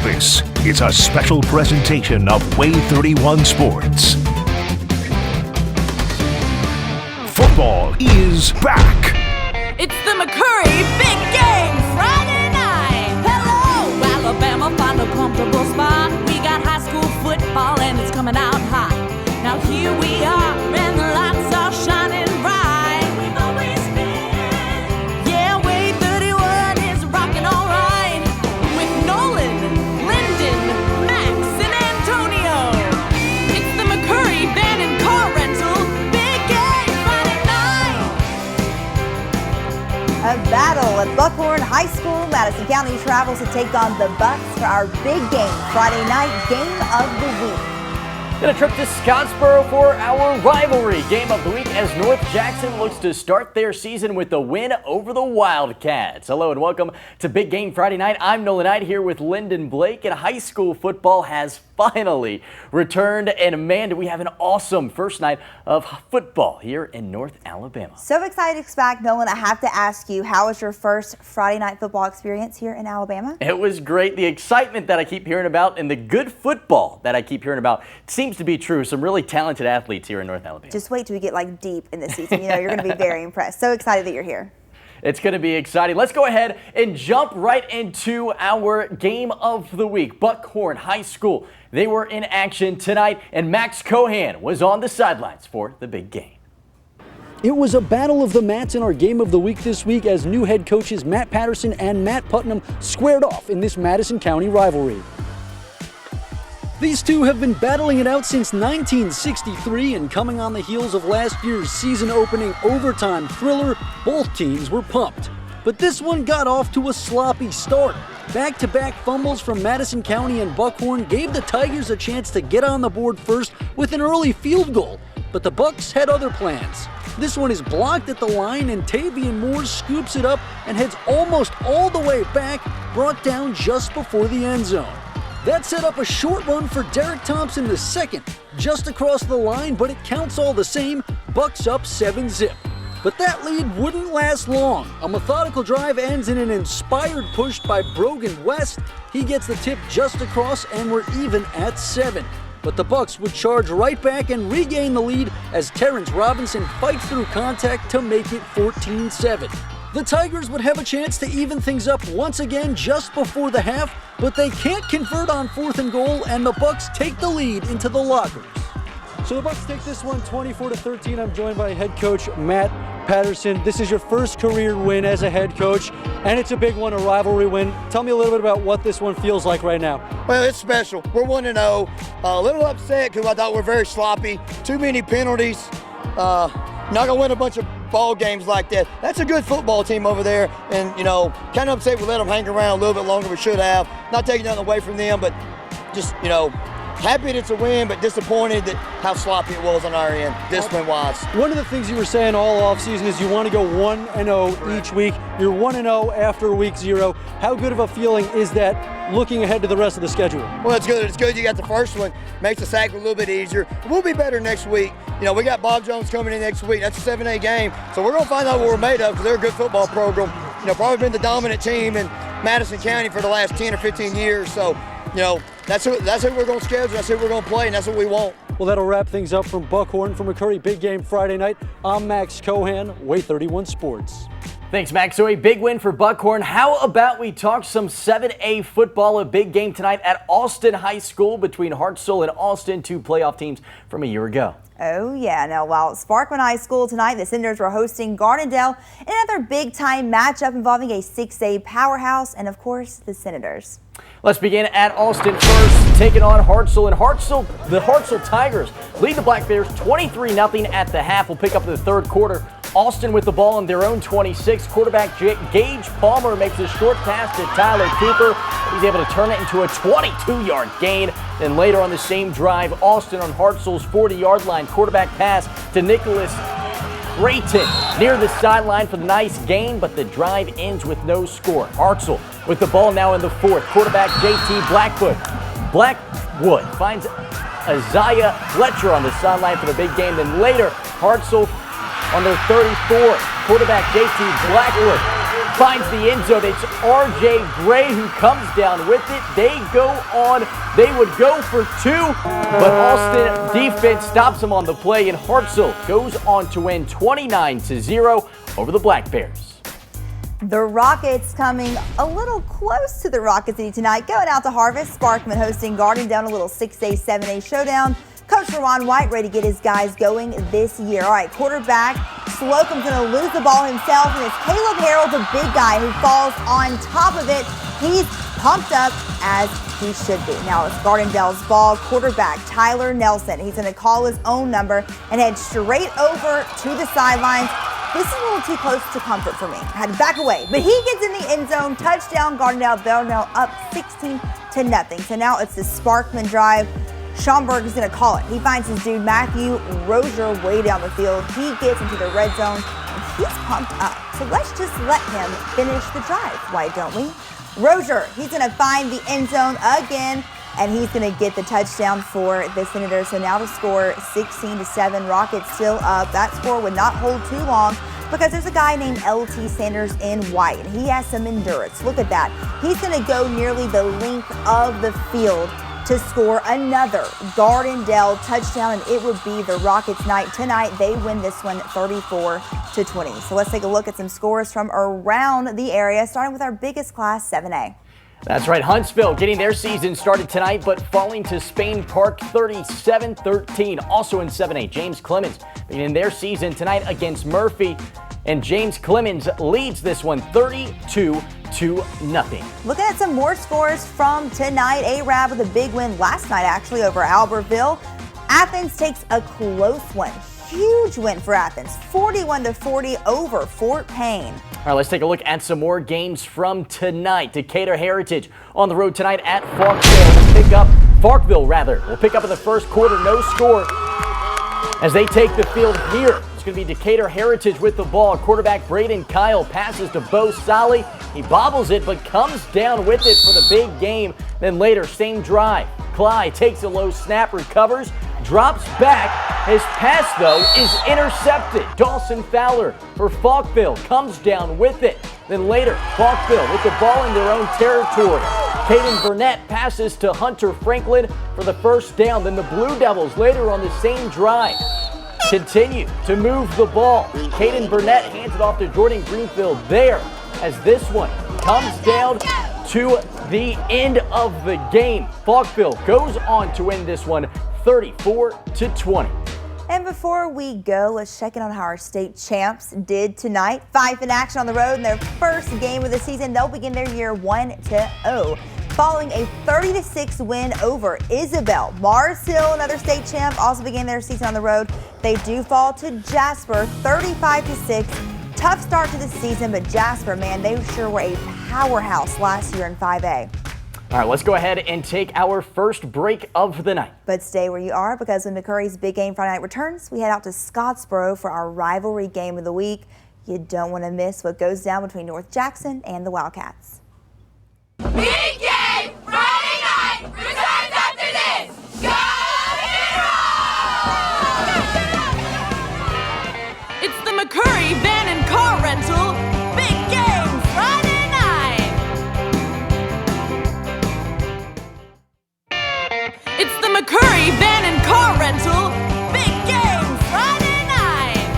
This is a special presentation of WAAY 31 Sports. Football is back. It's the McCurry Big Game Friday night. Hello, Alabama, find a comfortable spot. We got high school football and it's coming out hot. Now here we are and the lights are shining bright. We've always been. Yeah, WAAY 31 is rocking all right. With Nolan, Lyndon, Max, and Antonio. It's the McCurry Van and Car Rental Big Game Friday night. A battle at Buckhorn High School. Madison County travels to take on the Bucks for our big game Friday night game of the week. And a trip to Scottsboro for our rivalry game of the week as North Jackson looks to start their season with a win over the Wildcats. Hello and welcome to Big Game Friday Night. I'm Nolan Knight here with Lyndon Blake, and high school football has finally returned. And man, do we have an awesome first night of football here in North Alabama. So excited to be back, Nolan. I have to ask you, how was your first Friday night football experience here in Alabama? It was great. The excitement that I keep hearing about and the good football that I keep hearing about seems to be true. Some really talented athletes here in North Alabama. Just wait till we get deep in the season. You know, you're going to be very impressed. So excited that you're here. It's going to be exciting. Let's go ahead and jump right into our game of the week. Buckhorn High School. They were in action tonight, and Max Cohan was on the sidelines for the big game. It was a battle of the mats in our game of the week this week as new head coaches Matt Patterson and Matt Putnam squared off in this Madison County rivalry. These two have been battling it out since 1963, and coming on the heels of last year's season-opening overtime thriller, both teams were pumped. But this one got off to a sloppy start. Back-to-back fumbles from Madison County and Buckhorn gave the Tigers a chance to get on the board first with an early field goal, but the Bucks had other plans. This one is blocked at the line, and Tavian Moore scoops it up and heads almost all the way back, brought down just before the end zone. That set up a short run for Derek Thompson II, just across the line, but it counts all the same, Bucks up 7-zip. But that lead wouldn't last long. A methodical drive ends in an inspired push by Brogan West. He gets the tip just across, and we're even at 7. But the Bucks would charge right back and regain the lead as Terrence Robinson fights through contact to make it 14-7. The Tigers would have a chance to even things up once again just before the half, but they can't convert on 4th and goal, and the Bucks take the lead into the lockers. So the Bucks take this one 24-13. I'm joined by head coach Matt Patterson. This is your first career win as a head coach, and it's a big one, a rivalry win. Tell me a little bit about what this one feels like right now. Well, it's special. We're 1-0. A little upset because I thought we're very sloppy. Too many penalties. Not gonna win a bunch of ball games like that. That's a good football team over there, and kind of upset we let them hang around a little bit longer than we should have. Not taking nothing away from them, but just happy that it's a win, but disappointed that how sloppy it was on our end, discipline-wise. One of the things you were saying all offseason is you want to go 1-0 each week. You're 1-0 after week 0. How good of a feeling is that looking ahead to the rest of the schedule? Well, it's good. It's good you got the first one. Makes the sack a little bit easier. We'll be better next week. We got Bob Jones coming in next week. That's a 7A game. So we're going to find out what we're made of because they're a good football program. Probably been the dominant team in Madison County for the last 10 or 15 years. So, that's who we're going to schedule. That's who we're going to play, and that's what we want. Well, that'll wrap things up from Buckhorn. From McCurry Big Game Friday night, I'm Max Cohan, WAAY 31 Sports. Thanks, Max. So a big win for Buckhorn. How about we talk some 7A football, a big game tonight at Austin High School between Huntsville and Austin, two playoff teams from a year ago. Oh, yeah. Now, while at Sparkman High School tonight, the Senators were hosting Gardendale in another big-time matchup involving a 6A powerhouse and, of course, the Senators. Let's begin at Austin first, taking on Hartselle. And the Hartselle Tigers lead the Black Bears 23-0 at the half. We'll pick up in the third quarter. Austin with the ball on their own 26. Quarterback Gage Palmer makes a short pass to Tyler Cooper. He's able to turn it into a 22-yard gain. Then later on the same drive, Austin on Hartselle's 40-yard line. Quarterback pass to Nicholas Creighton near the sideline for the nice gain, but the drive ends with no score. Hartselle with the ball now in the fourth. Quarterback JT Blackwood finds Isaiah Fletcher on the sideline for the big game. Then later, Hartselle on their 34th. Quarterback JT Blackwood finds the end zone. It's R.J. Gray who comes down with it. They go on. They would go for two, but Alston defense stops them on the play, and Hartselle goes on to win 29-0 over the Black Bears. The Rockets coming a little close to the Rocket City tonight. Going out to Harvest, Sparkman hosting Gardendale, a little 6A, 7A showdown. Coach Ron White ready to get his guys going this year. All right, quarterback Slocum's going to lose the ball himself, and it's Caleb Harold's a big guy who falls on top of it. He's pumped up as he should be. Now it's Gardendale's ball. Quarterback Tyler Nelson. He's going to call his own number and head straight over to the sidelines. This is a little too close to comfort for me. I had to back away, but he gets in the end zone. Touchdown, Gardendale. They're now up 16-0. So now it's the Sparkman drive. Schomburg is going to call it. He finds his dude Matthew Rozier way down the field. He gets into the red zone, and he's pumped up. So let's just let him finish the drive. Why don't we? Rozier, he's going to find the end zone again, and he's going to get the touchdown for the Senators. So now to score 16-7. Rockets still up. That score would not hold too long because there's a guy named L.T. Sanders in white, and he has some endurance. Look at that. He's going to go nearly the length of the field to score another Gardendale touchdown, and it would be the Rockets' night tonight. They win this one 34-20. So let's take a look at some scores from around the area, starting with our biggest class, 7A. That's right, Huntsville getting their season started tonight, but falling to Spain Park 37-13. Also in 7A, James Clemens beginning their season tonight against Murphy, and James Clemens leads this one 32-0. Looking at some more scores from tonight, A-Rab with a big win last night actually over Albertville. Athens takes a close one. Huge win for Athens, 41-40 over Fort Payne. All right, let's take a look at some more games from tonight. Decatur Heritage on the road tonight at Falkville will pick up in the first quarter, no score as they take the field here. It's going to be Decatur Heritage with the ball. Quarterback Braden Kyle passes to Bo Solly. He bobbles it but comes down with it for the big game. Then later, same drive. Clyde takes a low snap, recovers, drops back. His pass, though, is intercepted. Dawson Fowler for Falkville comes down with it. Then later, Falkville with the ball in their own territory. Caden Burnett passes to Hunter Franklin for the first down. Then the Blue Devils later on the same drive continue to move the ball. Caden Burnett hands it off to Jordan Greenfield there as this one comes down to the end of the game. Falkville goes on to win this one 34-20. And before we go, let's check in on how our state champs did tonight. Fife in action on the road in their first game of the season. They'll begin their year 1-0. Following a 30-6 win over Isabel. Mars Hill, another state champ, also began their season on the road. They do fall to Jasper, 35-6. Tough start to the season, but Jasper, man, they sure were a powerhouse last year in 5A. All right, let's go ahead and take our first break of the night. But stay where you are, because when McCurry's Big Game Friday Night returns, we head out to Scottsboro for our rivalry game of the week. You don't want to miss what goes down between North Jackson and the Wildcats. Big Game Friday Night returns after this. Go and roll! It's the McCurry Van and Car Rental Big Game Friday Night. It's the McCurry Van and Car Rental Big Game Friday Night.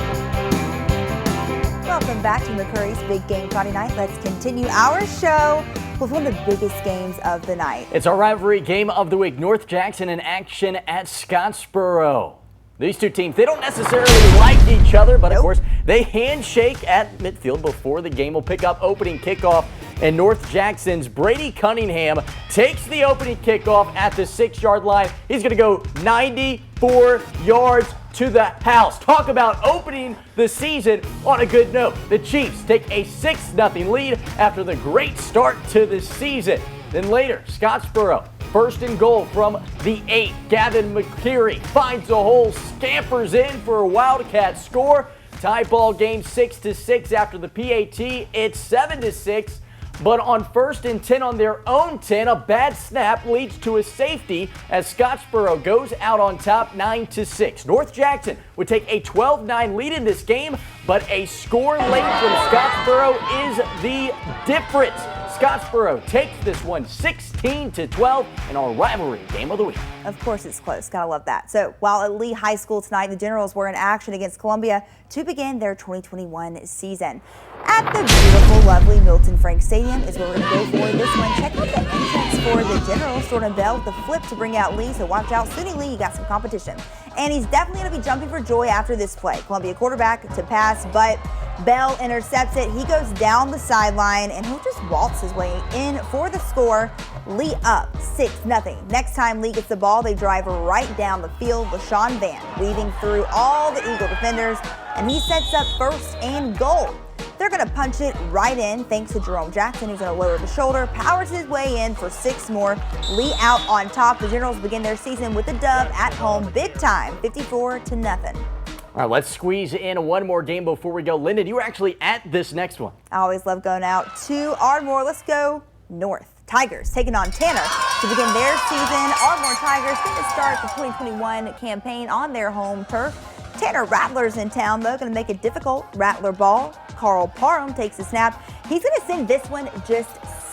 Welcome back to McCurry's Big Game Friday Night. Let's continue our show with one of the biggest games of the night. It's our rivalry game of the week. North Jackson in action at Scottsboro. These two teams, they don't necessarily like each other, but of course, they handshake at midfield before the game will pick up opening kickoff. And North Jackson's Brady Cunningham takes the opening kickoff at the 6-yard line. He's going to go 94 yards to the house. Talk about opening the season on a good note. The Chiefs take a 6-0 lead after the great start to the season. Then later, Scottsboro, first and goal from the 8. Gavin McCreary finds a hole, scampers in for a Wildcat score. Tie ball game 6-6 after the PAT. It's 7-6. But on 1st and 10 on their own 10, a bad snap leads to a safety as Scottsboro goes out on top 9-6. North Jackson would take a 12-9 lead in this game, but a score late from Scottsboro is the difference. Scottsboro takes this one 16-12 in our rivalry game of the week. Of course it's close. Gotta love that. So while at Lee High School tonight, the Generals were in action against Columbia to begin their 2021 season. At the beautiful, lovely Milton Frank Stadium is where we're going to go for this one. Check out the entrance for the Generals. Jordan Bell with the flip to bring out Lee, so watch out. Soonie Lee, you got some competition. And he's definitely going to be jumping for joy after this play. Columbia quarterback to pass, but Bell intercepts it. He goes down the sideline, and he'll just waltz his way in for the score. Lee up 6-0. Next time Lee gets the ball, they drive right down the field. LaShawn Van weaving through all the Eagle defenders, and he sets up 1st and goal. They're going to punch it right in thanks to Jerome Jackson, who's going to lower the shoulder, powers his way in for 6 more. Lee out on top. The Generals begin their season with a dub at home, big time, 54-0. All right, let's squeeze in one more game before we go. Lyndon, you were actually at this next one. I always love going out to Ardmore. Let's go north. Tigers taking on Tanner to begin their season. Ardmore Tigers going to start the 2021 campaign on their home turf. Tanner Rattlers in town, though, going to make it difficult. Rattler ball. Carl Parham takes the snap. He's going to send this one just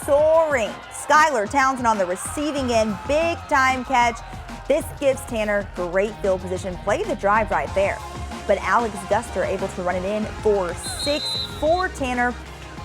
soaring. Skylar Townsend on the receiving end. Big time catch. This gives Tanner great field position. Play the drive right there. But Alex Guster able to run it in for 6 for Tanner.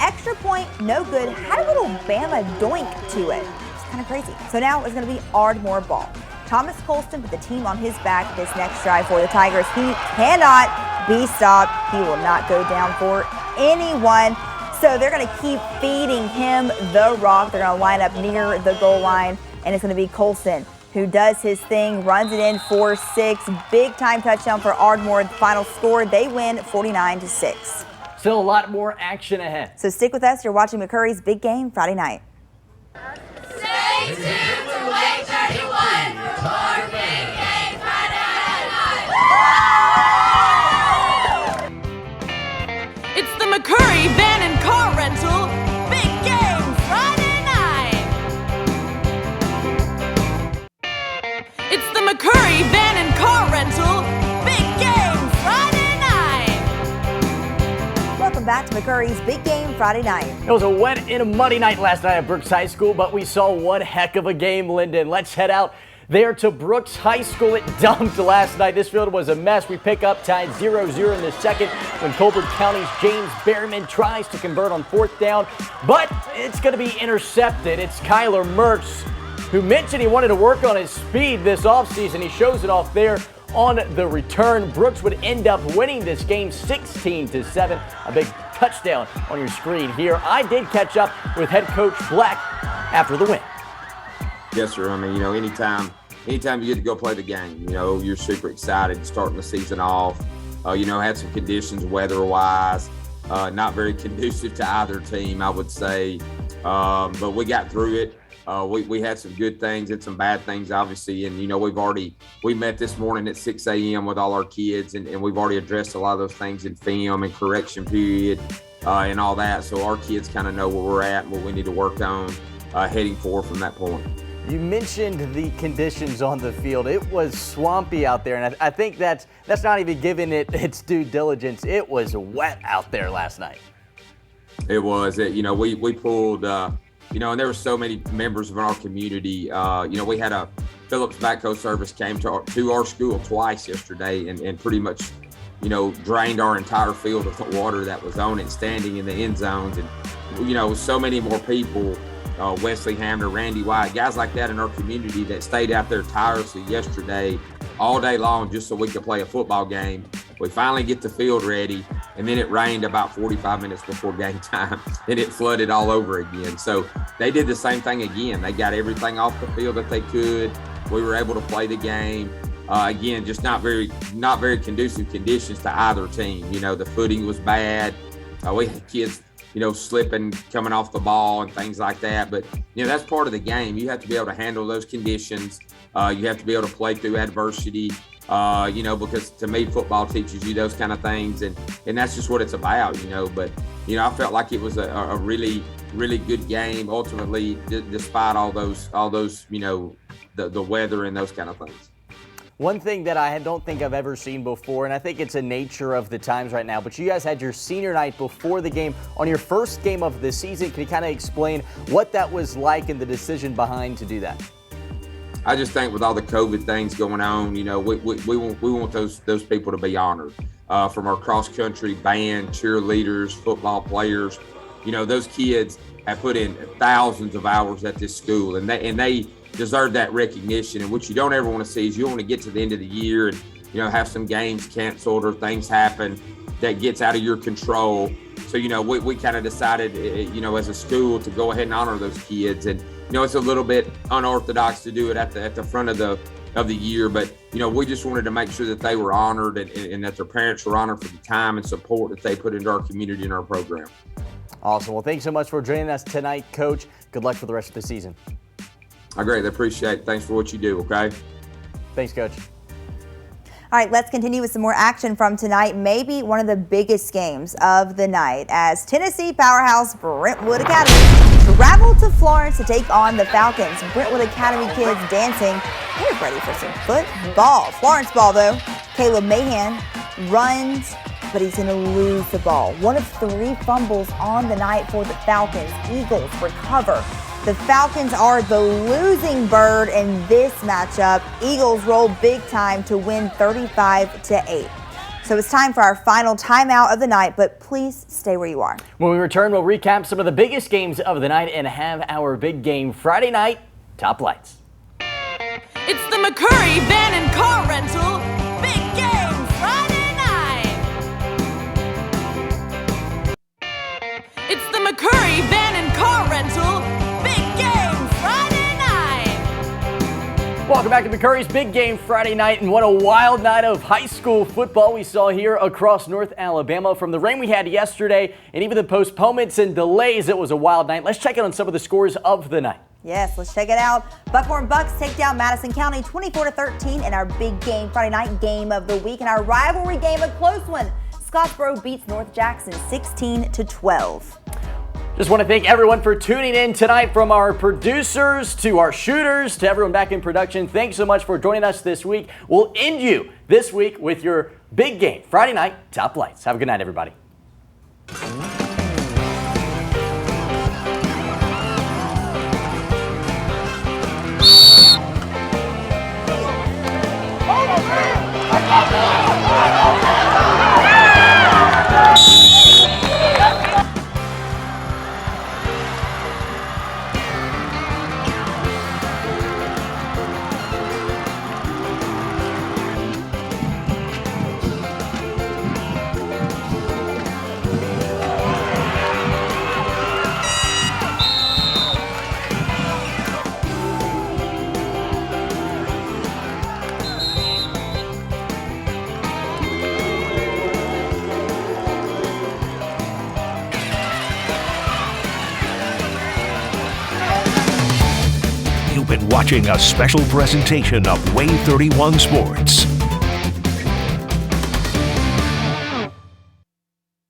Extra point, no good. Had a little Bama doink to it. It's kind of crazy. So now it's going to be Ardmore ball. Thomas Colston with the team on his back this next drive for the Tigers. He cannot be stopped. He will not go down for anyone. So they're going to keep feeding him the rock. They're going to line up near the goal line, and it's going to be Colston who does his thing, runs it in for 6. Big time touchdown for Ardmore. The final score, they win 49-6. Still a lot more action ahead. So stick with us. You're watching McCurry's Big Game Friday night. Stay tuned to WAAY 31 for more Big Game Friday night. It's the McCurry Van and Car Rental Big Game Friday night. It's the McCurry Van and Car Rental Big Game Friday night. Welcome back to McCurry's Big Game Friday night. It was a wet and a muddy night last night at Brooks High School, but we saw one heck of a game, Lyndon. Let's head out there to Brooks High School. It dumped last night. This field was a mess. We pick up tied 0-0 in the second when Colburn County's James Behrman tries to convert on 4th down, but it's going to be intercepted. It's Kyler Mertz, who mentioned he wanted to work on his speed this offseason. He shows it off there on the return. Brooks would end up winning this game 16-7. A big touchdown on your screen here. I did catch up with head coach Black after the win. Yes, sir. I mean, anytime you get to go play the game, you're super excited starting the season off. Had some conditions weather-wise, not very conducive to either team, I would say. But we got through it. We had some good things and some bad things, obviously. And, we met this morning at 6 a.m. with all our kids, and we've already addressed a lot of those things in film and correction period and all that. So our kids kind of know where we're at and what we need to work on heading forward from that point. You mentioned the conditions on the field. It was swampy out there, and I think that's not even giving it its due diligence. It was wet out there last night. It was. We pulled, and there were so many members of our community. We had a Phillips backhoe service came to our school twice yesterday and pretty much, drained our entire field of the water that was on it, standing in the end zones. And, so many more people. Wesley Hamner, Randy White, guys like that in our community that stayed out there tirelessly yesterday all day long just so we could play a football game. We finally get the field ready, and then it rained about 45 minutes before game time, and it flooded all over again. So they did the same thing again. They got everything off the field that they could. We were able to play the game. Again, just not very conducive conditions to either team. The footing was bad. We had kids slipping, coming off the ball and things like that. But, that's part of the game. You have to be able to handle those conditions. You have to be able to play through adversity. because to me, football teaches you those kind of things, and that's just what it's about, But, I felt like it was a really, really good game, ultimately, despite all those, the weather and those kind of things. One thing that I don't think I've ever seen before, and I think it's a nature of the times right now, but you guys had your senior night before the game on your first game of the season. Can you kind of explain what that was like and the decision behind to do that? I just think with all the COVID things going on, we want those people to be honored. From our cross country band, cheerleaders, football players, those kids have put in thousands of hours at this school, and they deserve that recognition. And what you don't ever want to see is you want to get to the end of the year and have some games canceled or things happen that gets out of your control. So we kind of decided as a school to go ahead and honor those kids. And it's a little bit unorthodox to do it at the front of the year, but we just wanted to make sure that they were honored and that their parents were honored for the time and support that they put into our community and our program. Awesome. Well, thanks so much for joining us tonight, Coach. Good luck for the rest of the season. I greatly appreciate it. Thanks for what you do, okay? Thanks, Coach. All right, let's continue with some more action from tonight. Maybe one of the biggest games of the night as Tennessee powerhouse Brentwood Academy traveled to Florence to take on the Falcons. Brentwood Academy kids dancing. They're ready for some football. Florence ball, though. Caleb Mahan runs, but he's going to lose the ball. One of 3 fumbles on the night for the Falcons. Eagles recover. The Falcons are the losing bird in this matchup. Eagles roll big time to win 35-8. So it's time for our final timeout of the night, but please stay where you are. When we return, we'll recap some of the biggest games of the night and have our big game Friday night top lights. It's the McCurry Van and Car Rental Big Game Friday night. It's the McCurry Van and Car Rental Big Game Friday night. Welcome back to McCurry's Big Game Friday night, and what a wild night of high school football we saw here across North Alabama. From the rain we had yesterday and even the postponements and delays, it was a wild night. Let's check in on some of the scores of the night. Yes, let's check it out. Buckhorn Bucks take down Madison County 24-13 in our big game Friday night game of the week. And our rivalry game, a close one. Scottsboro beats North Jackson 16-12. Just want to thank everyone for tuning in tonight, from our producers to our shooters to everyone back in production. Thanks so much for joining us this week. We'll end you this week with your big game Friday night top lights. Have a good night, everybody. You've been watching a special presentation of WAAY 31 Sports.